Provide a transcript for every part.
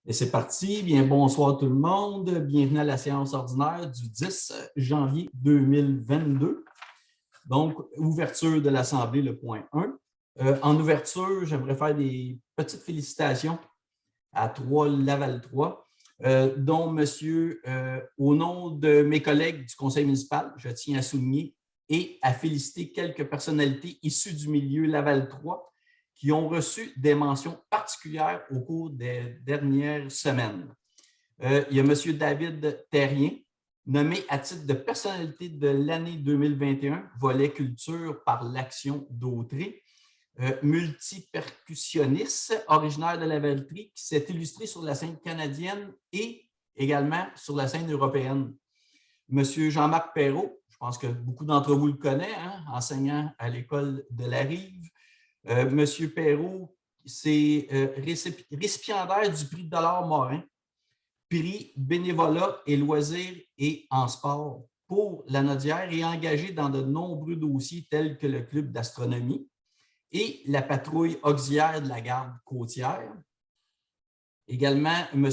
Et c'est parti. Bien, bonsoir tout le monde. Bienvenue à la séance ordinaire du 10 janvier 2022. Donc, ouverture de l'Assemblée, le point 1. En ouverture, j'aimerais faire des petites félicitations à Laval 3, dont monsieur, au nom de mes collègues du conseil municipal, je tiens à souligner et à féliciter quelques personnalités issues du milieu Laval 3 qui ont reçu des mentions particulières au cours des dernières semaines. Il y a M. David Terrien, nommé à titre de personnalité de l'année 2021, volet culture par l'Action d'Autré, multipercussionniste, originaire de la Valtrie, qui s'est illustré sur la scène canadienne et également sur la scène européenne. M. Jean-Marc Perrault, je pense que beaucoup d'entre vous le connaissent, hein, enseignant à l'École de la Rive. M. Perrault, c'est récipiendaire du prix Dollard-Morin, prix bénévolat et loisirs et en sport pour la Nodière et engagé dans de nombreux dossiers tels que le club d'astronomie et la patrouille auxiliaire de la garde côtière. Également, M.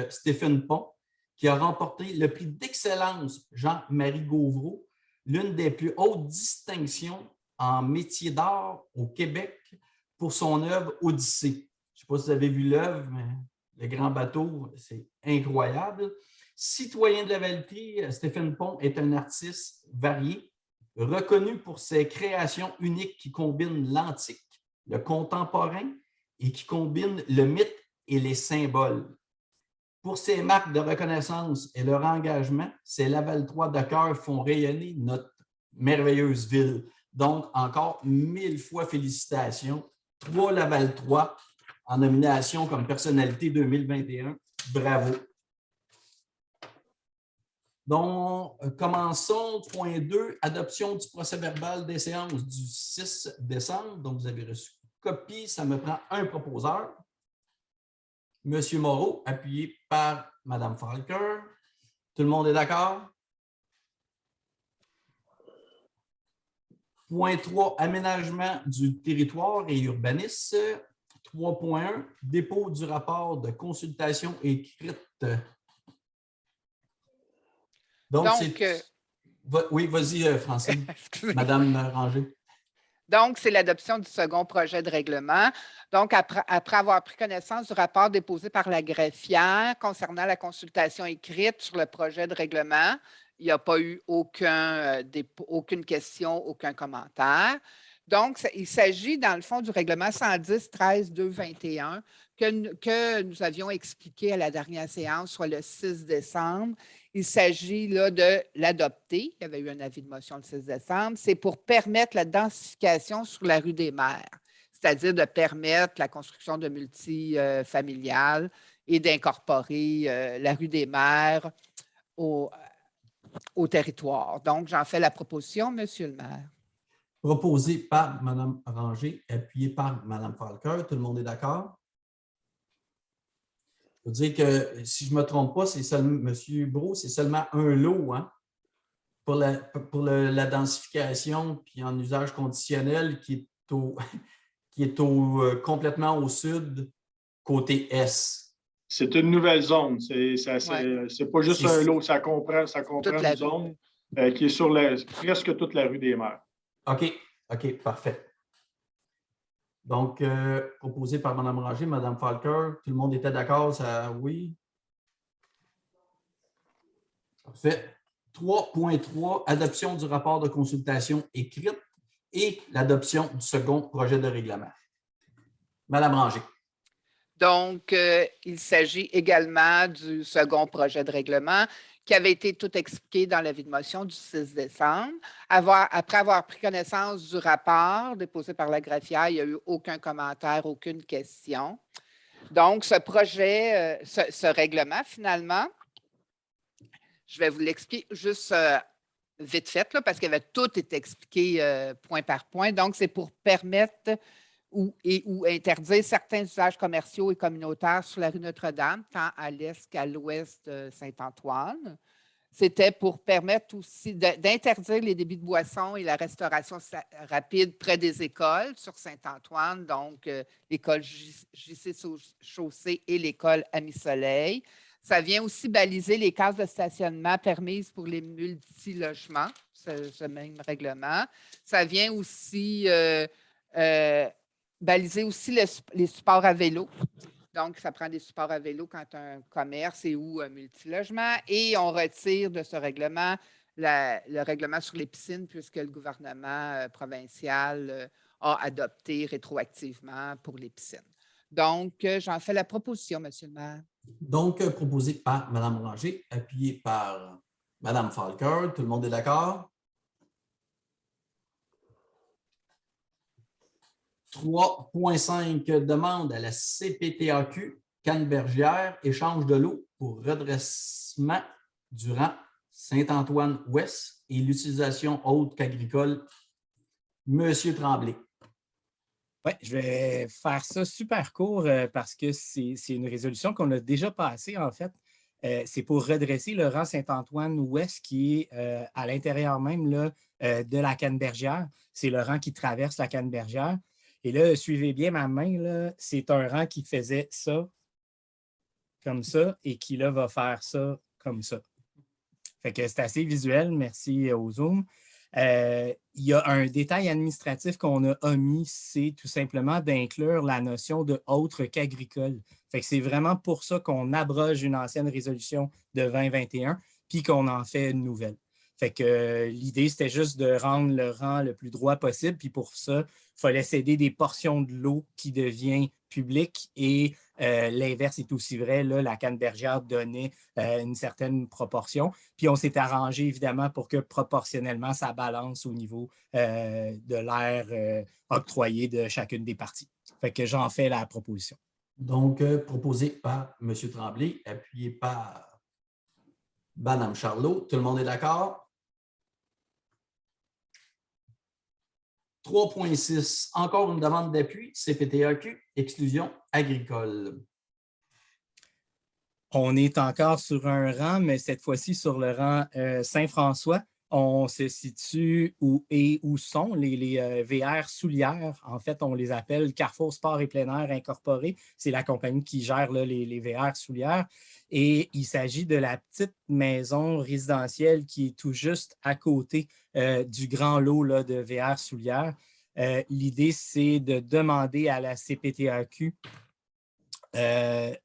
Stéphane Pont, qui a remporté le prix d'excellence Jean-Marie Gauvreau, l'une des plus hautes distinctions en métier d'art au Québec pour son œuvre Odyssée. Je ne sais pas si vous avez vu l'œuvre, mais le grand bateau, c'est incroyable. Citoyen de la Valtrie, Stéphane Pont est un artiste varié, reconnu pour ses créations uniques qui combinent l'antique, le contemporain et qui combinent le mythe et les symboles. Pour ces marques de reconnaissance et leur engagement, ces Laval 3 de cœur font rayonner notre merveilleuse ville. Donc, encore 1000 fois félicitations. 3 Laval 3 en nomination comme personnalité 2021. Bravo. Donc, commençons. Point 2, adoption du procès-verbal des séances du 6 décembre. Donc, vous avez reçu copie. Ça me prend un proposeur. Monsieur Moreau, appuyé par Mme Falker. Tout le monde est d'accord? Point 3, aménagement du territoire et urbanisme. 3.1, dépôt du rapport de consultation écrite. Donc c'est... Oui, vas-y, Francine. Madame Ranger. Donc, c'est l'adoption du second projet de règlement. Donc, après avoir pris connaissance du rapport déposé par la greffière concernant la consultation écrite sur le projet de règlement, il n'y a pas eu aucune question, aucun commentaire. Donc, il s'agit, dans le fond, du règlement 110-13-221 que nous avions expliqué à la dernière séance, soit le 6 décembre. Il s'agit là de l'adopter. Il y avait eu un avis de motion le 6 décembre. C'est pour permettre la densification sur la rue des Mères, c'est-à-dire de permettre la construction de multifamiliales et d'incorporer la rue des Mères au territoire. Donc, j'en fais la proposition, Monsieur le maire. Proposé par Mme Ranger, appuyé par Mme Falker. Tout le monde est d'accord? Je veux dire que, si je ne me trompe pas, c'est seulement, M. Brault, c'est seulement un lot hein, pour la densification puis en usage conditionnel qui est complètement au sud, côté Est. C'est une nouvelle zone. C'est pas juste un lot, ça comprend une zone qui est sur presque toute la rue des Mères. OK, parfait. Donc, proposé par Mme Ranger, Mme Falker, tout le monde était d'accord, ça oui? Parfait. 3.3, adoption du rapport de consultation écrite et l'adoption du second projet de règlement. Mme Ranger. Donc, il s'agit également du second projet de règlement qui avait été tout expliqué dans l'avis de motion du 6 décembre. Après avoir pris connaissance du rapport déposé par la greffière, il n'y a eu aucun commentaire, aucune question. Donc, ce projet, ce règlement, finalement, je vais vous l'expliquer juste vite fait, là, parce qu'il avait tout été expliqué point par point. Donc, c'est pour permettre ou interdire certains usages commerciaux et communautaires sur la rue Notre-Dame, tant à l'est qu'à l'ouest de Saint-Antoine. c'était pour permettre aussi d'interdire les débits de boissons et la restauration rapide près des écoles sur Saint-Antoine, donc l'école JC Chaussée et l'école Ami-Soleil. Ça vient aussi baliser les cases de stationnement permises pour les multilogements, ce même règlement. Ça vient aussi baliser aussi les supports à vélo. Donc, ça prend des supports à vélo quand un commerce et ou un multilogement. Et on retire de ce règlement le règlement sur les piscines puisque le gouvernement provincial a adopté rétroactivement pour les piscines. Donc, j'en fais la proposition, M. le maire. Donc, proposé par Mme Ranger, appuyé par Mme Falker. Tout le monde est d'accord? 3.5 demande à la CPTAQ Cannebergière échange de l'eau pour redressement durant Saint-Antoine-Ouest et l'utilisation autre qu'agricole. Monsieur Tremblay. Oui, je vais faire ça super court parce que c'est une résolution qu'on a déjà passée, en fait. C'est pour redresser le rang Saint-Antoine-Ouest qui est à l'intérieur même là, de la Cannebergière. C'est le rang qui traverse la Cannebergière. Et là, suivez bien ma main, c'est un rang qui faisait ça, comme ça, et qui là va faire ça, comme ça. Fait que c'est assez visuel, merci au Zoom. Il y a un détail administratif qu'on a omis, c'est tout simplement d'inclure la notion de autre qu'agricole. Fait que c'est vraiment pour ça qu'on abroge une ancienne résolution de 2021 puis qu'on en fait une nouvelle. Fait que l'idée, c'était juste de rendre le rang le plus droit possible. Puis pour ça, il fallait céder des portions de l'eau qui devient publique et l'inverse est aussi vrai. Là, la Cannebergière donnait une certaine proportion. Puis on s'est arrangé évidemment pour que proportionnellement, ça balance au niveau de l'aire octroyé de chacune des parties. Fait que j'en fais la proposition. Donc, proposé par M. Tremblay, appuyé par Mme Charlot. Tout le monde est d'accord? 3.6, encore une demande d'appui, CPTAQ, exclusion agricole. On est encore sur un rang, mais cette fois-ci sur le rang Saint-François. On se situe où sont les VR Soulières. En fait, on les appelle Carrefour Sport et Plein Air Incorporé. C'est la compagnie qui gère là, les VR Soulières. Et il s'agit de la petite maison résidentielle qui est tout juste à côté du grand lot là, de VR Soulières. L'idée, c'est de demander à la CPTAQ un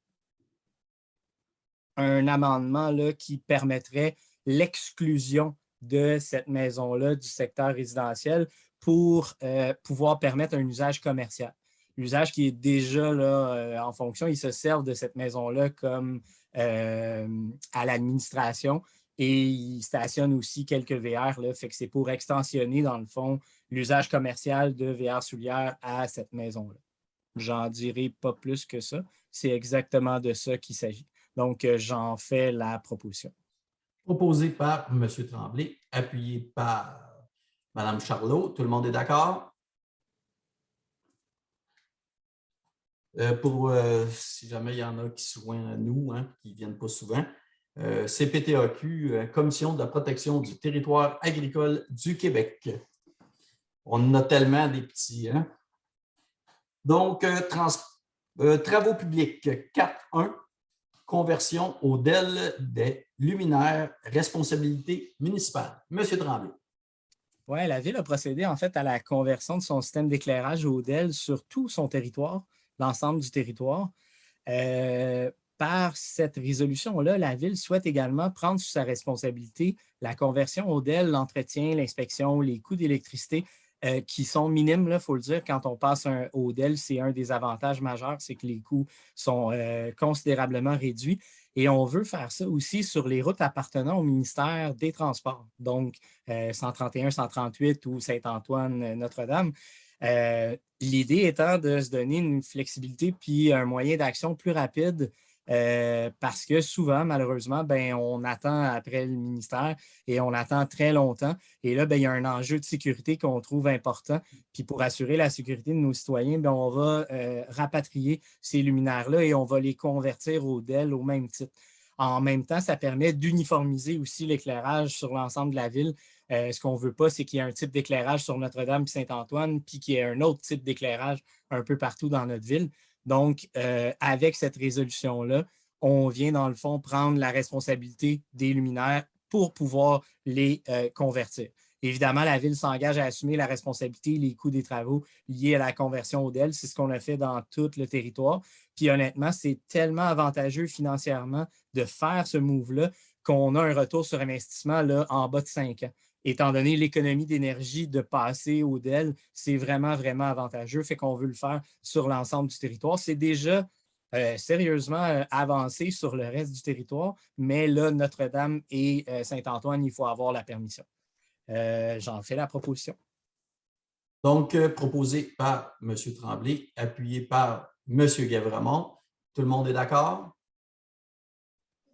amendement là, qui permettrait l'exclusion de cette maison-là du secteur résidentiel pour pouvoir permettre un usage commercial. L'usage qui est déjà là, en fonction, ils se servent de cette maison-là comme à l'administration et ils stationnent aussi quelques VR. Là, fait que c'est pour extensionner, dans le fond, l'usage commercial de VR Soulières à cette maison-là. J'en dirai pas plus que ça. C'est exactement de ça qu'il s'agit. Donc, j'en fais la proposition. Proposé par M. Tremblay, appuyé par Mme Charlot. Tout le monde est d'accord? Si jamais il y en a qui se joignent à nous, qui ne viennent pas souvent, CPTAQ, Commission de la protection du territoire agricole du Québec. On en a tellement des petits. Hein? Donc, travaux publics 4.1. Conversion au DEL des luminaires, responsabilité municipale. Monsieur Tremblay. Oui, la Ville a procédé en fait à la conversion de son système d'éclairage au DEL sur tout son territoire, l'ensemble du territoire. Par cette résolution-là, la Ville souhaite également prendre sous sa responsabilité la conversion au DEL, l'entretien, l'inspection, les coûts d'électricité qui sont minimes, il faut le dire. Quand on passe au DEL, c'est un des avantages majeurs, c'est que les coûts sont considérablement réduits. Et on veut faire ça aussi sur les routes appartenant au ministère des Transports, donc 131, 138 ou Saint-Antoine, Notre-Dame. L'idée étant de se donner une flexibilité puis un moyen d'action plus rapide parce que souvent, malheureusement, on attend après le ministère et on attend très longtemps. Et là, il y a un enjeu de sécurité qu'on trouve important. Puis pour assurer la sécurité de nos citoyens, on va rapatrier ces luminaires-là et on va les convertir au DEL au même titre. En même temps, ça permet d'uniformiser aussi l'éclairage sur l'ensemble de la ville. Ce qu'on ne veut pas, c'est qu'il y ait un type d'éclairage sur Notre-Dame et Saint-Antoine, puis qu'il y ait un autre type d'éclairage un peu partout dans notre ville. Donc, avec cette résolution-là, on vient, dans le fond, prendre la responsabilité des luminaires pour pouvoir les convertir. Évidemment, la Ville s'engage à assumer la responsabilité, les coûts des travaux liés à la conversion au DEL. C'est ce qu'on a fait dans tout le territoire. Puis honnêtement, c'est tellement avantageux financièrement de faire ce move-là qu'on a un retour sur investissement là, en bas de 5 ans. Étant donné l'économie d'énergie de passer au DEL, c'est vraiment, vraiment avantageux. Fait qu'on veut le faire sur l'ensemble du territoire. C'est déjà sérieusement avancé sur le reste du territoire, mais là, Notre-Dame et Saint-Antoine, il faut avoir la permission. J'en fais la proposition. Donc, proposé par M. Tremblay, appuyé par M. Guévremont. Tout le monde est d'accord?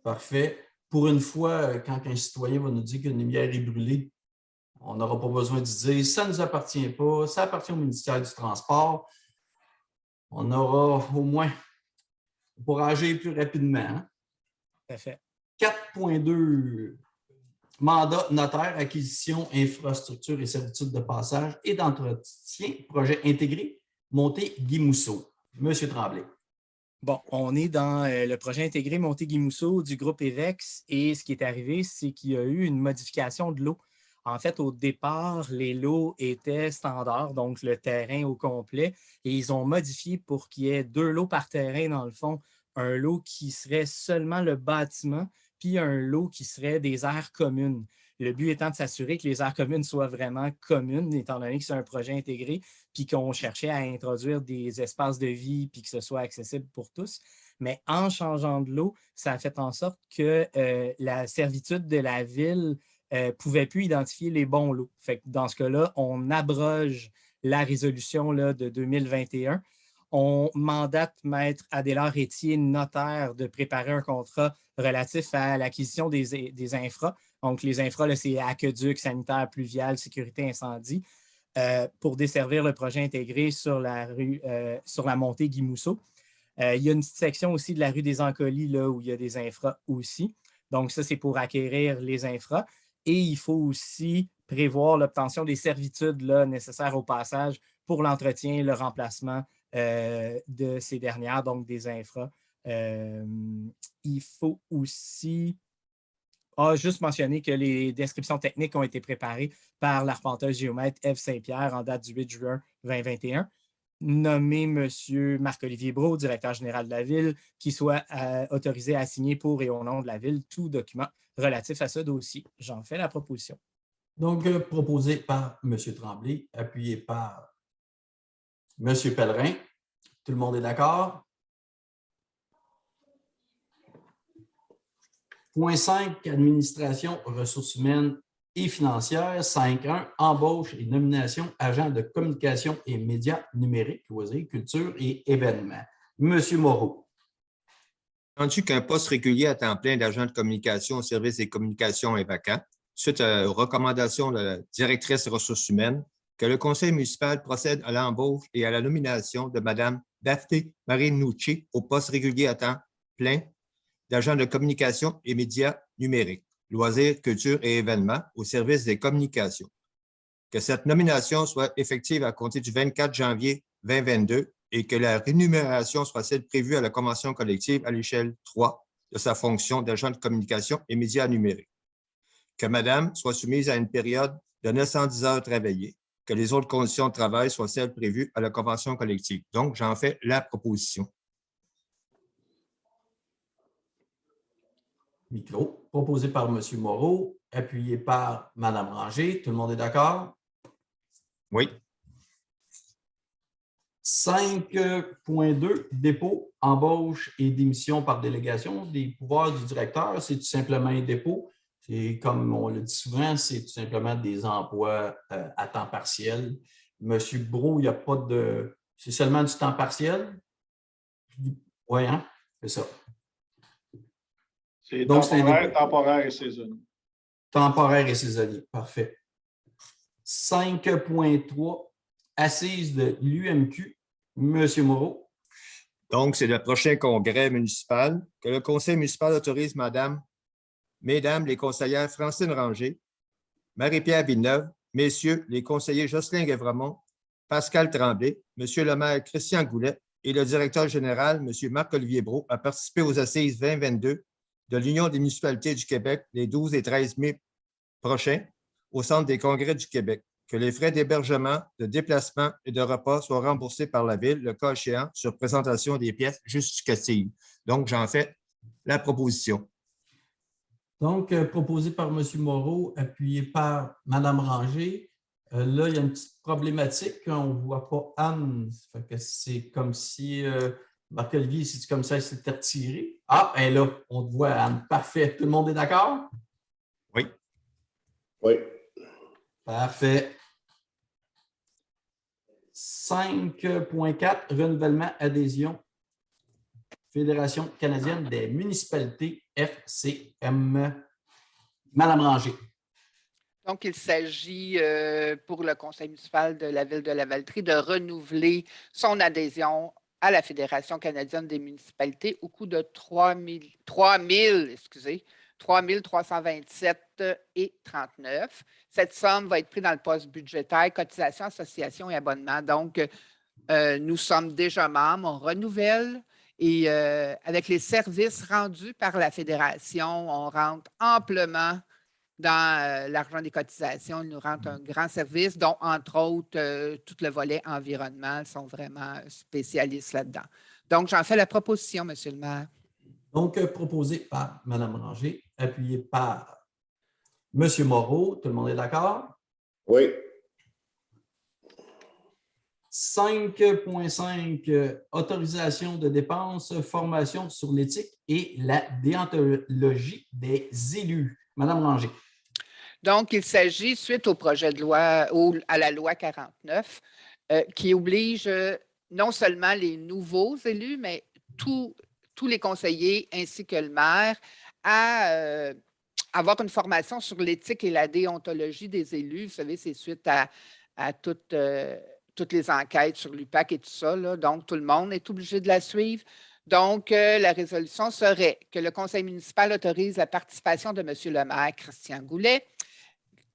Parfait. Pour une fois, quand un citoyen va nous dire qu'une lumière est brûlée, on n'aura pas besoin de dire « ça ne nous appartient pas, ça appartient au ministère du Transport ». On aura au moins pour agir plus rapidement. Hein? Parfait. 4.2, mandat notaire, acquisition, infrastructure et servitudes de passage et d'entretien, projet intégré, Monté-Guy-Mousseau. Monsieur Tremblay. Bon, on est dans le projet intégré Monté-Guy-Mousseau du groupe EVEX et ce qui est arrivé, c'est qu'il y a eu une modification de lot. En fait, au départ, les lots étaient standards, donc le terrain au complet, et ils ont modifié pour qu'il y ait 2 lots par terrain, dans le fond, un lot qui serait seulement le bâtiment, puis un lot qui serait des aires communes. Le but étant de s'assurer que les aires communes soient vraiment communes, étant donné que c'est un projet intégré, puis qu'on cherchait à introduire des espaces de vie, puis que ce soit accessible pour tous. Mais en changeant de lot, ça a fait en sorte que la servitude de la ville ne pouvait plus identifier les bons lots. Fait que dans ce cas-là, on abroge la résolution là, de 2021. On mandate Maître Adélard Étier, notaire, de préparer un contrat relatif à l'acquisition des infras. Donc, les infras, c'est aqueduc, sanitaire, pluvial, sécurité, incendie, pour desservir le projet intégré sur la rue, sur la montée Guy-Mousseau. Il y a une petite section aussi de la rue des Ancolis, là, où il y a des infras aussi. Donc, ça, c'est pour acquérir les infras. Et il faut aussi prévoir l'obtention des servitudes là, nécessaires au passage pour l'entretien et le remplacement de ces dernières, donc des infras. Il faut aussi juste mentionner que les descriptions techniques ont été préparées par l'arpenteuse géomètre Ève Saint-Pierre en date du 8 juin 2021. Nommer M. Marc-Olivier Brault, directeur général de la Ville, qui soit autorisé à signer pour et au nom de la Ville tout document relatif à ce dossier. J'en fais la proposition. Donc, proposé par M. Tremblay, appuyé par M. Pellerin. Tout le monde est d'accord? Point 5, administration, ressources humaines et financières. 5.1, embauche et nomination, agent de communication et médias numériques, loisirs, culture et événements. Monsieur Moreau. Rendu qu'un poste régulier à temps plein d'agent de communication au service des communications est vacant, suite aux recommandations de la directrice des ressources humaines, que le conseil municipal procède à l'embauche et à la nomination de Mme Daphné Marinucci au poste régulier à temps plein d'agent de communication et médias numériques, loisirs, culture et événements au service des communications. Que cette nomination soit effective à compter du 24 janvier 2022 et que la rémunération soit celle prévue à la convention collective à l'échelle 3 de sa fonction d'agent de communication et médias numériques. Que Madame soit soumise à une période de 910 heures travaillées, que les autres conditions de travail soient celles prévues à la convention collective. Donc, j'en fais la proposition. Micro, proposé par M. Moreau, appuyé par Mme Ranger. Tout le monde est d'accord? Oui. 5.2, dépôt, embauche et démission par délégation des pouvoirs du directeur. C'est tout simplement un dépôt. Et comme on le dit souvent, c'est tout simplement des emplois à temps partiel. Monsieur Brault, il n'y a pas de... C'est seulement du temps partiel? Oui, hein? C'est ça. C'est temporaire et saisonnier. Temporaire et saisonnier, parfait. 5.3, assise de l'UMQ, M. Moreau. Donc, c'est le prochain congrès municipal que le conseil municipal autorise mesdames les conseillères Francine Ranger, Marie-Pierre Villeneuve, messieurs les conseillers Jocelyn Guévremont, Pascal Tremblay, monsieur le maire Christian Goulet et le directeur général, monsieur Marc-Olivier Brault, à participer aux assises 2022 de l'Union des municipalités du Québec les 12 et 13 mai prochains au Centre des congrès du Québec. Que les frais d'hébergement, de déplacement et de repas soient remboursés par la Ville, le cas échéant, sur présentation des pièces justificatives. Donc, j'en fais la proposition. Donc, proposé par M. Moreau, appuyé par Mme Ranger. Là, il y a une petite problématique. On ne voit pas Anne. Ça fait que c'est comme si Marc-Olivier, c'est comme ça, il s'était retiré. Ah, et là, on te voit, Anne. Parfait. Tout le monde est d'accord? Oui. Oui. Parfait. 5.4, renouvellement, adhésion. Fédération canadienne des municipalités, FCM. Madame Ranger. Donc, il s'agit pour le conseil municipal de la ville de Lavaltrie de renouveler son adhésion à la Fédération canadienne des municipalités au coût de 3 327,39 $. Cette somme va être prise dans le poste budgétaire, cotisation, association et abonnement. Donc, nous sommes déjà membres, on renouvelle et avec les services rendus par la Fédération, on rentre amplement dans l'argent des cotisations. Ils nous rendent un grand service, dont, entre autres, tout le volet environnement. Ils sont vraiment spécialistes là-dedans. Donc, j'en fais la proposition, M. le maire. Donc, proposé par Mme Ranger, appuyé par M. Moreau. Tout le monde est d'accord? Oui. 5.5, autorisation de dépenses, formation sur l'éthique et la déontologie des élus. Mme Ranger. Donc, il s'agit, suite au projet de loi, à la loi 49, qui oblige non seulement les nouveaux élus, mais tous les conseillers ainsi que le maire à avoir une formation sur l'éthique et la déontologie des élus. Vous savez, c'est suite à toutes les enquêtes sur l'UPAC et tout ça, là. Donc, tout le monde est obligé de la suivre. Donc, la résolution serait que le conseil municipal autorise la participation de M. le maire Christian Goulet,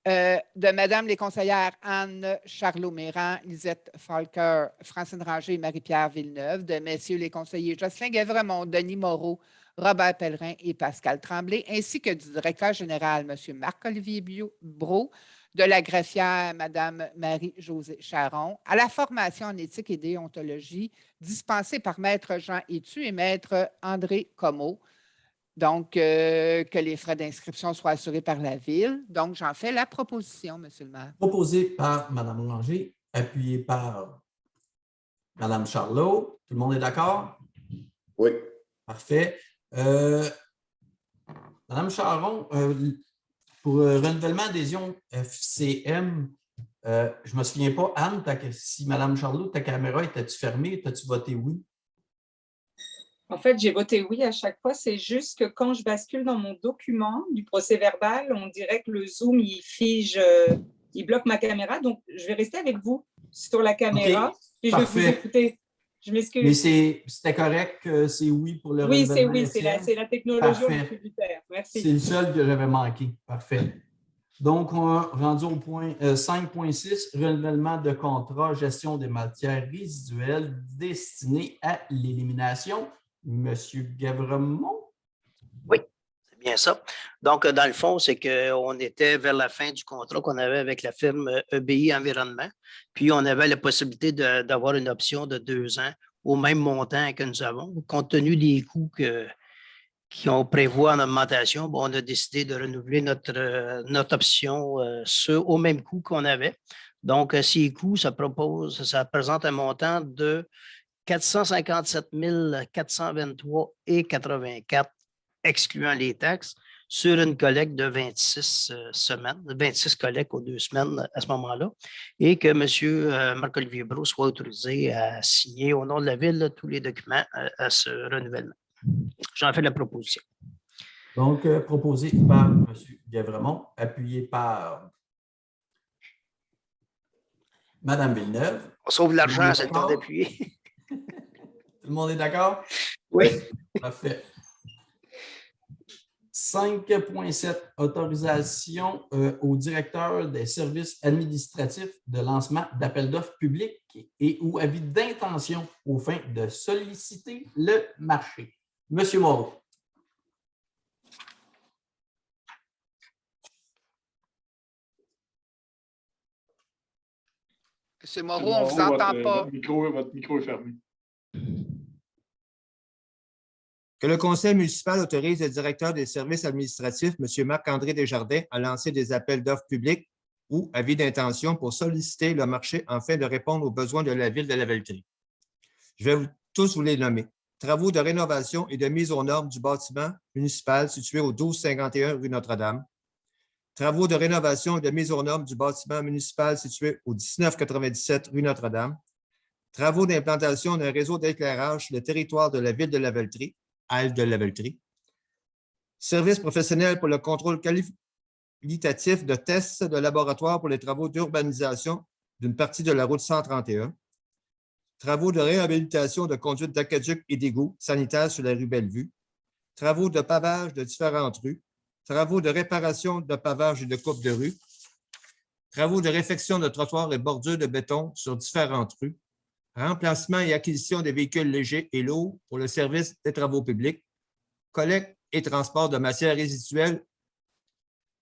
de Mme les conseillères Anne Charlot-Méran, Lisette Falker, Francine Ranger et Marie-Pierre Villeneuve, de messieurs les conseillers Jocelyn Guévremont, Denis Moreau, Robert Pellerin et Pascal Tremblay, ainsi que du directeur général, M. Marc-Olivier Brault, de la greffière, Mme Marie-Josée Charon, à la formation en éthique et déontologie dispensée par Maître Jean Étu et Maître André Comeau. Donc, que les frais d'inscription soient assurés par la Ville. Donc, j'en fais la proposition, M. le maire. Proposé par Mme Ranger, appuyé par Mme Charlot. Tout le monde est d'accord? Oui. Parfait. Mme Charon, pour renouvellement adhésion FCM, je ne me souviens pas, Anne, si Mme Charlot, ta caméra était-tu fermée? T'as-tu voté oui? En fait, j'ai voté oui à chaque fois. C'est juste que quand je bascule dans mon document du procès-verbal, on dirait que le Zoom, il fige, il bloque ma caméra. Donc, je vais rester avec vous sur la caméra. Okay. Et je vais vous écouter. Je m'excuse. Mais c'était correct, c'est oui pour le oui, renouvellement? Oui, c'est la technologie tributaire. Merci. C'est le seul que j'avais manqué. Parfait. Donc, on a rendu au point 5.6, renouvellement de contrat, gestion des matières résiduelles destinées à l'élimination. Monsieur Guévremont? Oui, c'est bien ça. Donc, dans le fond, c'est qu'on était vers la fin du contrat qu'on avait avec la firme EBI Environnement. Puis, on avait la possibilité d'avoir une option de 2 ans au même montant que nous avons. Compte tenu des coûts qu'on prévoit en augmentation, bon, on a décidé de renouveler notre option au même coût qu'on avait. Donc, ces coûts, ça présente un montant de 457 423,84 excluant les taxes sur une collecte de 26 semaines, 26 collectes aux 2 semaines à ce moment-là, et que M. Marc-Olivier Brault soit autorisé à signer au nom de la Ville tous les documents à ce renouvellement. J'en fais la proposition. Donc, proposé par M. Guévremont, appuyé par Mme Villeneuve. On sauve l'argent, c'est le temps d'appuyer. Tout le le monde est d'accord? Oui. Parfait. 5.7, autorisation au directeur des services administratifs de lancement d'appels d'offres publics et ou avis d'intention aux fins de solliciter le marché. Monsieur Moreau. Monsieur Moreau, on ne vous entend pas. Votre micro est fermé. Que le conseil municipal autorise le directeur des services administratifs, M. Marc-André Desjardins, à lancer des appels d'offres publics ou avis d'intention pour solliciter le marché afin de répondre aux besoins de la ville de Lavaltrie. Je vais tous vous les nommer. Travaux de rénovation et de mise aux normes du bâtiment municipal situé au 1251 rue Notre-Dame. Travaux de rénovation et de mise aux normes du bâtiment municipal situé au 1997 rue Notre-Dame. Travaux d'implantation d'un réseau d'éclairage sur le territoire de la ville de Lavaltrie, Halte de Lavaltrie. Service professionnel pour le contrôle qualitatif de tests de laboratoire pour les travaux d'urbanisation d'une partie de la route 131. Travaux de réhabilitation de conduites d'aqueduc et d'égouts sanitaires sur la rue Bellevue. Travaux de pavage de différentes rues. Travaux de réparation de pavage et de coupe de rue. Travaux de réfection de trottoirs et bordures de béton sur différentes rues. Remplacement et acquisition des véhicules légers et lourds pour le service des travaux publics, collecte et transport de matières résiduelles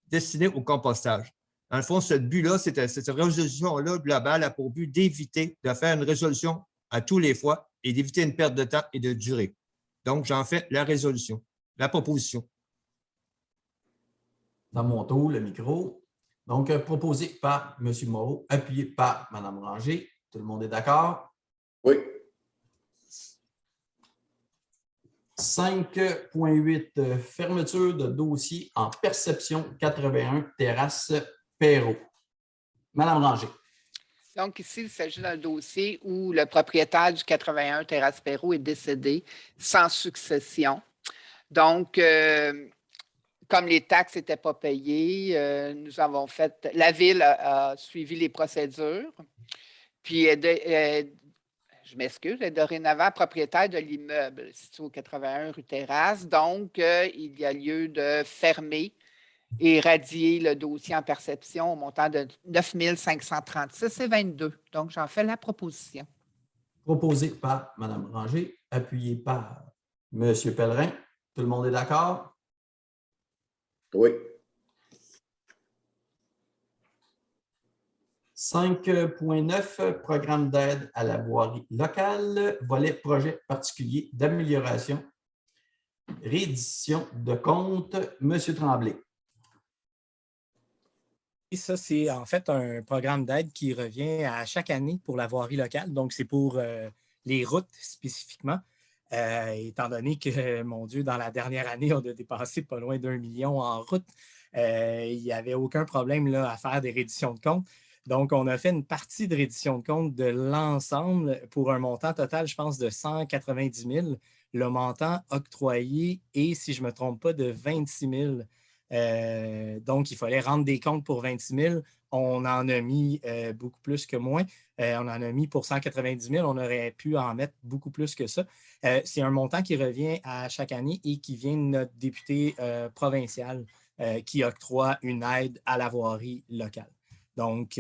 destinées au compostage. Dans le fond, ce but-là, cette résolution-là globale a pour but d'éviter de faire une résolution à tous les fois et d'éviter une perte de temps et de durée. Donc, j'en fais la résolution, la proposition. Dans mon tour, le micro. Donc, proposé par M. Moreau, appuyé par Mme Ranger. Tout le monde est d'accord? Oui. 5.8, fermeture de dossier en perception 81, terrasse Perrault. Madame Ranger. Donc, ici, il s'agit d'un dossier où le propriétaire du 81 terrasse Perrault est décédé sans succession. Donc, comme les taxes n'étaient pas payées, nous avons fait, la ville a suivi les procédures. Puis, je m'excuse, elle est dorénavant propriétaire de l'immeuble situé au 81 rue Terrasse. Donc, il y a lieu de fermer et radier le dossier en perception au montant de 9 536,22. Donc, j'en fais la proposition. Proposé par Mme Ranger, appuyé par M. Pellerin. Tout le monde est d'accord? Oui. 5.9, programme d'aide à la voirie locale, volet projet particulier d'amélioration, réédition de compte, M. Tremblay. Et ça, c'est en fait un programme d'aide qui revient à chaque année pour la voirie locale. Donc, c'est pour les routes spécifiquement. Étant donné que, mon Dieu, dans la dernière année, on a dépassé pas loin d'1 million en route. Il n'y avait aucun problème là, à faire des rééditions de compte. Donc, on a fait une partie de réédition de compte de l'ensemble pour un montant total, je pense, de 190 000. Le montant octroyé est, si je ne me trompe pas, de 26 000. Donc, il fallait rendre des comptes pour 26 000. On en a mis beaucoup plus que moins. On en a mis pour 190 000. On aurait pu en mettre beaucoup plus que ça. C'est un montant qui revient à chaque année et qui vient de notre député provincial qui octroie une aide à la voirie locale. Donc,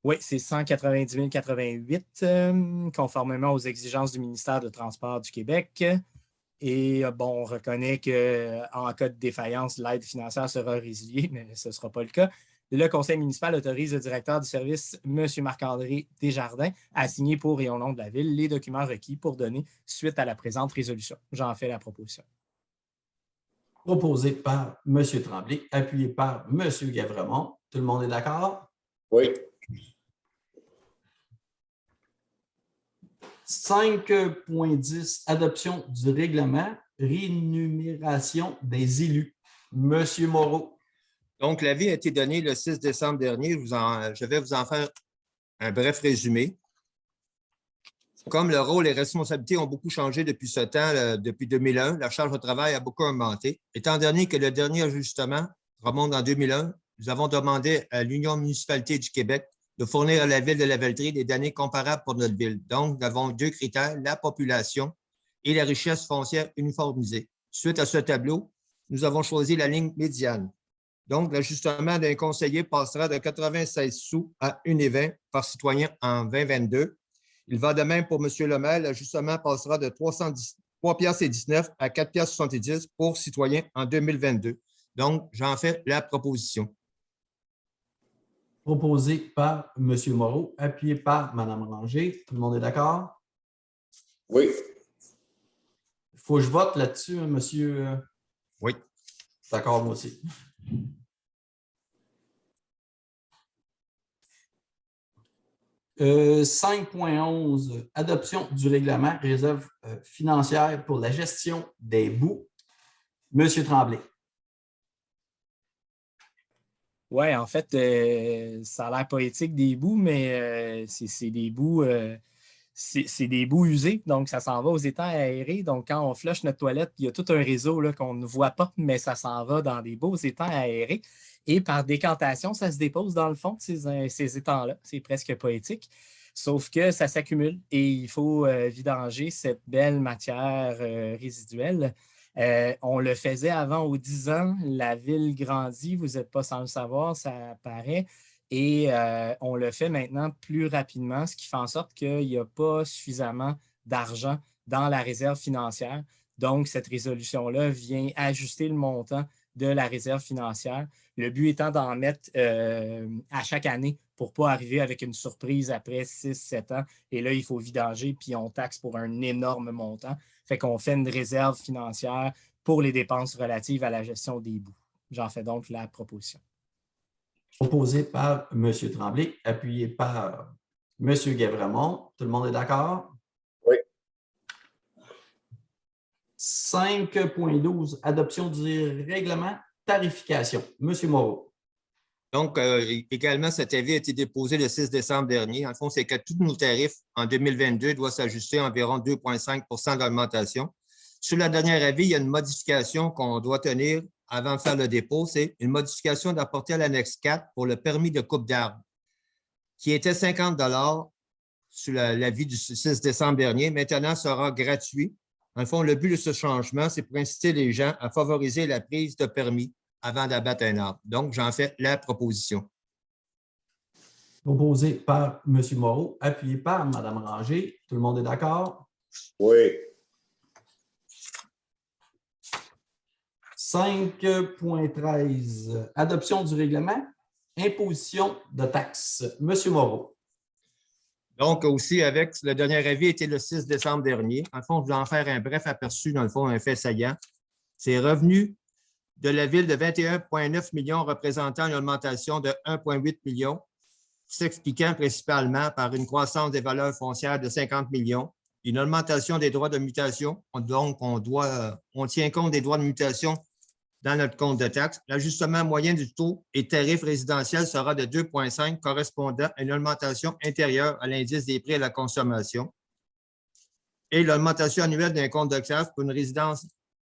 oui, c'est 190 088 conformément aux exigences du ministère de Transport du Québec. Et bon, on reconnaît qu'en cas de défaillance, l'aide financière sera résiliée, mais ce ne sera pas le cas. Le conseil municipal autorise le directeur du service, M. Marc-André Desjardins, à signer pour et au nom de la ville les documents requis pour donner suite à la présente résolution. J'en fais la proposition. Proposé par M. Tremblay, appuyé par M. Gavremont. Tout le monde est d'accord? Oui. 5.10, adoption du règlement, rémunération des élus. M. Moreau. Donc, l'avis a été donné le 6 décembre dernier. Je vais vous en faire un bref résumé. Comme le rôle et les responsabilités ont beaucoup changé depuis ce temps, depuis 2001, la charge de travail a beaucoup augmenté. Étant donné que le dernier ajustement remonte en 2001, nous avons demandé à l'Union municipalité du Québec de fournir à la ville de Lavaltrie des données comparables pour notre ville. Donc, nous avons 2 critères, la population et la richesse foncière uniformisée. Suite à ce tableau, nous avons choisi la ligne médiane. Donc, l'ajustement d'un conseiller passera de 96 sous à 1,20 par citoyen en 2022. Il va de même pour M. le maire. L'ajustement passera de 3,19 à 4,70 pour citoyen en 2022. Donc, j'en fais la proposition. Proposé par M. Moreau, appuyé par Mme Ranger. Tout le monde est d'accord? Oui. Il faut que je vote là-dessus, hein, monsieur? Oui. D'accord, moi aussi. « 5.11 Adoption du règlement réserve financière pour la gestion des boues. » Monsieur Tremblay. Oui, en fait, ça a l'air poétique des boues, mais c'est des boues. C'est des boues usées, donc ça s'en va aux étangs aérés. Donc, quand on flush notre toilette, il y a tout un réseau qu'on ne voit pas, mais ça s'en va dans des beaux étangs aérés. Et par décantation, ça se dépose dans le fond de ces étangs-là. C'est presque poétique, sauf que ça s'accumule et il faut vidanger cette belle matière résiduelle. On le faisait avant aux 10 ans. La ville grandit, vous n'êtes pas sans le savoir, ça apparaît. Et on le fait maintenant plus rapidement, ce qui fait en sorte qu'il n'y a pas suffisamment d'argent dans la réserve financière. Donc, cette résolution-là vient ajuster le montant de la réserve financière. Le but étant d'en mettre à chaque année pour ne pas arriver avec une surprise après 6-7 ans. Et là, il faut vidanger, puis on taxe pour un énorme montant. Fait qu'on fait une réserve financière pour les dépenses relatives à la gestion des boues. J'en fais donc la proposition. Proposé par M. Tremblay, appuyé par M. Guévremont. Tout le monde est d'accord? Oui. 5.12 Adoption du règlement tarification. M. Moreau. Donc, également, cet avis a été déposé le 6 décembre dernier. En fond, c'est que tous nos tarifs en 2022 doivent s'ajuster à environ 2,5 d'augmentation. Sur le dernier avis, il y a une modification qu'on doit tenir avant de faire le dépôt. C'est une modification d'apporter à l'annexe 4 pour le permis de coupe d'arbres, qui était 50 $ sur l'avis du 6 décembre dernier. Maintenant, sera gratuit. En fond, le but de ce changement, c'est pour inciter les gens à favoriser la prise de permis avant d'abattre un arbre. Donc, j'en fais la proposition. Proposé par M. Moreau, appuyé par Mme Ranger. Tout le monde est d'accord? Oui. 5.13 Adoption du règlement, imposition de taxes. M. Moreau. Donc, aussi, avec le dernier avis était le 6 décembre dernier. En fond, je vais en faire un bref aperçu, dans le fond, un fait saillant. C'est revenu de la ville de 21,9 millions représentant une augmentation de 1,8 million, s'expliquant principalement par une croissance des valeurs foncières de 50 millions, une augmentation des droits de mutation. Donc, on tient compte des droits de mutation dans notre compte de taxes. L'ajustement moyen du taux et tarif résidentiel sera de 2,5, correspondant à une augmentation intérieure à l'indice des prix à la consommation. Et l'augmentation annuelle d'un compte de taxes pour une résidence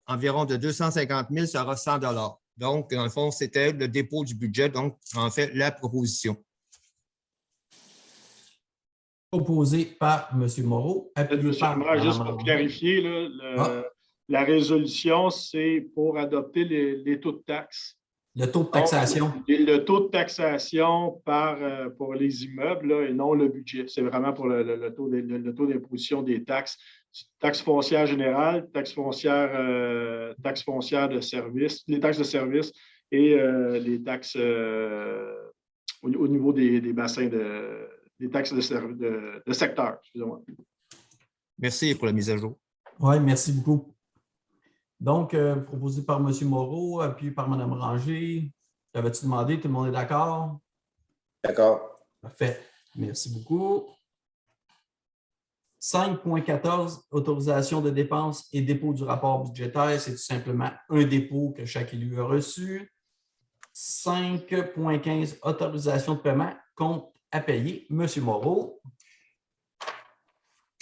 environ de 250 000 sera 100 $. Donc, dans le fond, c'était le dépôt du budget. Donc, en fait, la proposition. Proposé par M. Moreau. Juste pour clarifier, là, la résolution, c'est pour adopter les taux de taxes. Le taux de taxation. Donc, le taux de taxation pour les immeubles là, et non le budget. C'est vraiment pour le taux d'imposition des taxes. Taxes foncières générales, taxes foncières de service, les taxes de service et les taxes au niveau des bassins des taxes de secteur. Excusez-moi. Merci pour la mise à jour. Oui, merci beaucoup. Donc, proposé par M. Moreau, appuyé par Mme Ranger. J'avais-tu demandé? Tout le monde est d'accord? D'accord. Parfait. Merci beaucoup. 5.14, autorisation de dépenses et dépôt du rapport budgétaire. C'est tout simplement un dépôt que chaque élu a reçu. 5.15, autorisation de paiement, compte à payer. M. Moreau.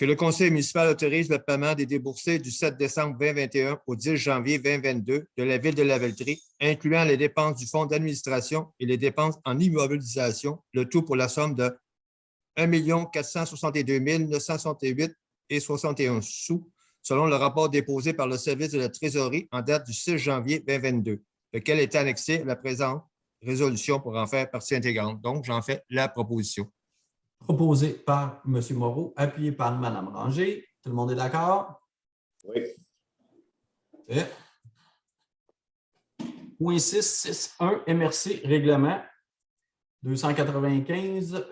Que le conseil municipal autorise le paiement des déboursés du 7 décembre 2021 au 10 janvier 2022 de la ville de Lavaltrie, incluant les dépenses du fonds d'administration et les dépenses en immobilisation, le tout pour la somme de 1 462 968,71 sous, selon le rapport déposé par le service de la trésorerie en date du 6 janvier 2022, lequel est annexé à la présente résolution pour en faire partie intégrante. Donc, j'en fais la proposition. Proposé par M. Moreau, appuyé par Mme Ranger. Tout le monde est d'accord? Oui. Fait. Point 6.6.1, MRC, règlement 295.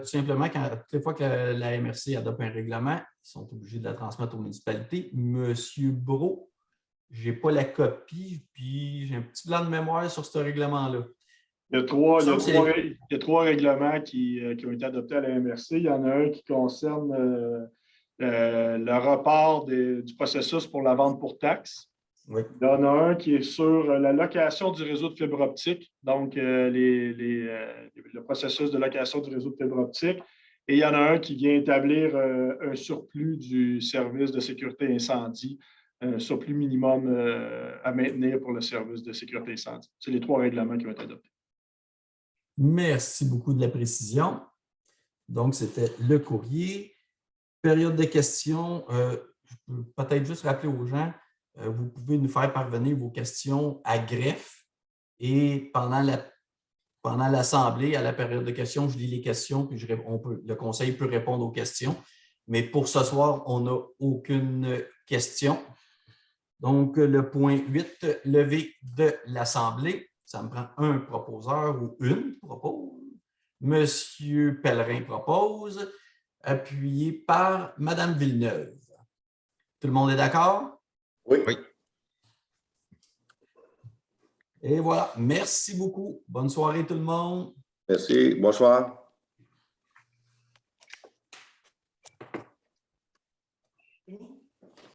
Tout simplement, toutes les fois que la MRC adopte un règlement, ils sont obligés de la transmettre aux municipalités. Monsieur Brault, je n'ai pas la copie, puis j'ai un petit blanc de mémoire sur ce règlement-là. Il y a trois règlements qui ont été adoptés à la MRC. Il y en a un qui concerne le report du processus pour la vente pour taxe. Oui. Il y en a un qui est sur la location du réseau de fibre optique, donc le processus de location du réseau de fibre optique. Et il y en a un qui vient établir un surplus du service de sécurité incendie, un surplus minimum à maintenir pour le service de sécurité incendie. C'est les trois règlements qui ont été adoptés. Merci beaucoup de la précision. Donc, c'était le courrier. Période de questions. Je peux peut-être juste rappeler aux gens, vous pouvez nous faire parvenir vos questions à greffe et pendant l'Assemblée, à la période de questions, je lis les questions puis le conseil peut répondre aux questions. Mais pour ce soir, on n'a aucune question. Donc, le point 8, levé de l'Assemblée. Ça me prend un proposeur ou une propose. Monsieur Pellerin propose, appuyé par Madame Villeneuve. Tout le monde est d'accord? Oui. Oui. Et voilà. Merci beaucoup. Bonne soirée tout le monde. Merci. Bonsoir.